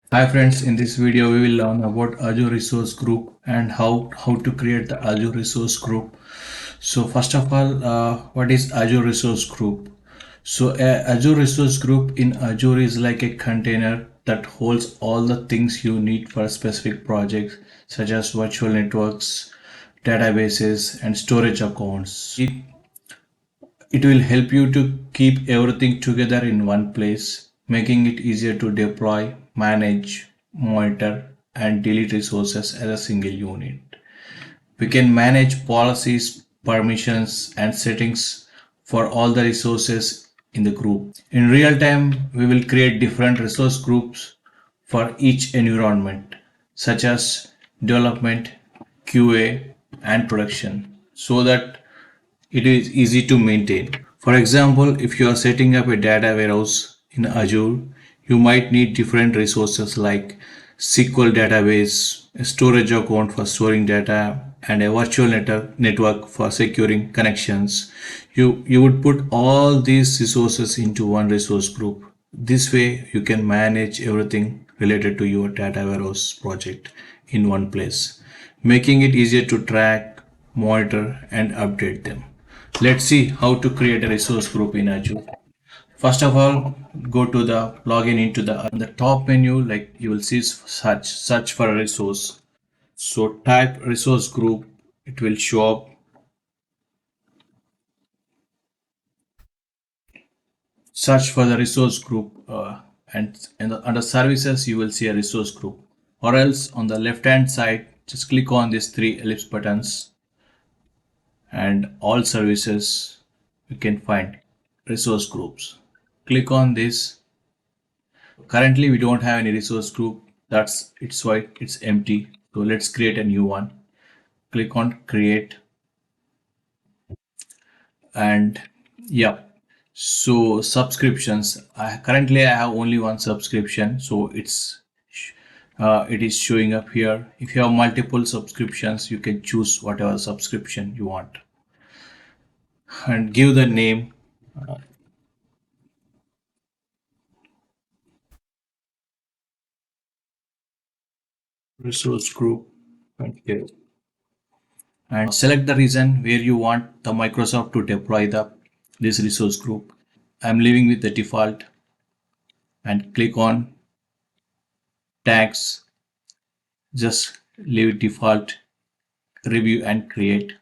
Hi friends, in this video we will learn about Azure Resource Group and how to create the Azure Resource Group. So first of all, what is Azure Resource Group? So Azure Resource Group in Azure is like a container that holds all the things you need for specific projects such as virtual networks, databases and storage accounts. It will help you to keep everything together in one place, making it easier to deploy, manage, monitor, and delete resources as a single unit. We can manage policies, permissions, and settings for all the resources in the group. In real time, we will create different resource groups for each environment, such as development, QA, and production, so that it is easy to maintain. For example, if you are setting up a data warehouse in Azure, you might need different resources like SQL database, a storage account for storing data, and a virtual network for securing connections. You would put all these resources into one resource group. This way, you can manage everything related to your data warehouse project in one place, making it easier to track, monitor, and update them. Let's see how to create a resource group in Azure. First of all, go to the login into the top menu, like you will see search for a resource. So type resource group, it will show up. Search for the resource group, and under services you will see a resource group. Or else on the left hand side, just click on these three ellipse buttons and all services. You can find resource groups. Click on this. Currently we don't have any resource group. That's it's why it's empty. So let's create a new one. Click on create, and yeah. So subscriptions. Currently I have only one subscription, so it is showing up here. If you have multiple subscriptions, you can choose whatever subscription you want and give the name resource group and here. And select the region where you want the Microsoft to deploy the this resource group. I'm leaving with the default and click on tags. Just leave default, review and create.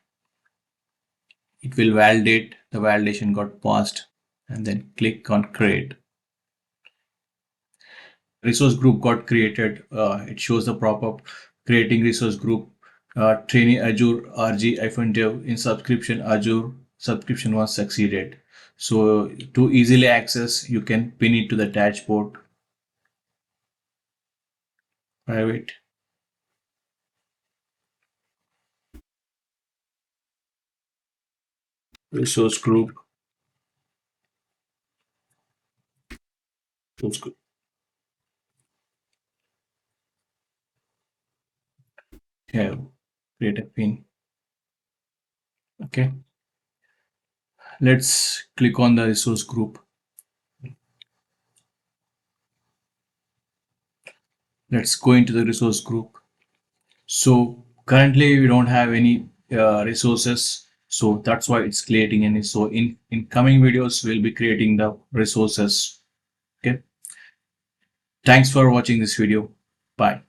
It will validate, the validation got passed, and then click on create. Resource group got created. It shows the pop-up creating resource group, training Azure RG-dev in subscription Azure subscription was succeeded. So to easily access, you can pin it to the dashboard, private resource group. Resource group. Here, create a pin. Okay, let's click on the resource group. Let's go into the resource group. So currently we don't have any resources, so that's why it's creating any. So in coming videos we'll be creating the resources. Okay, thanks for watching this video. Bye.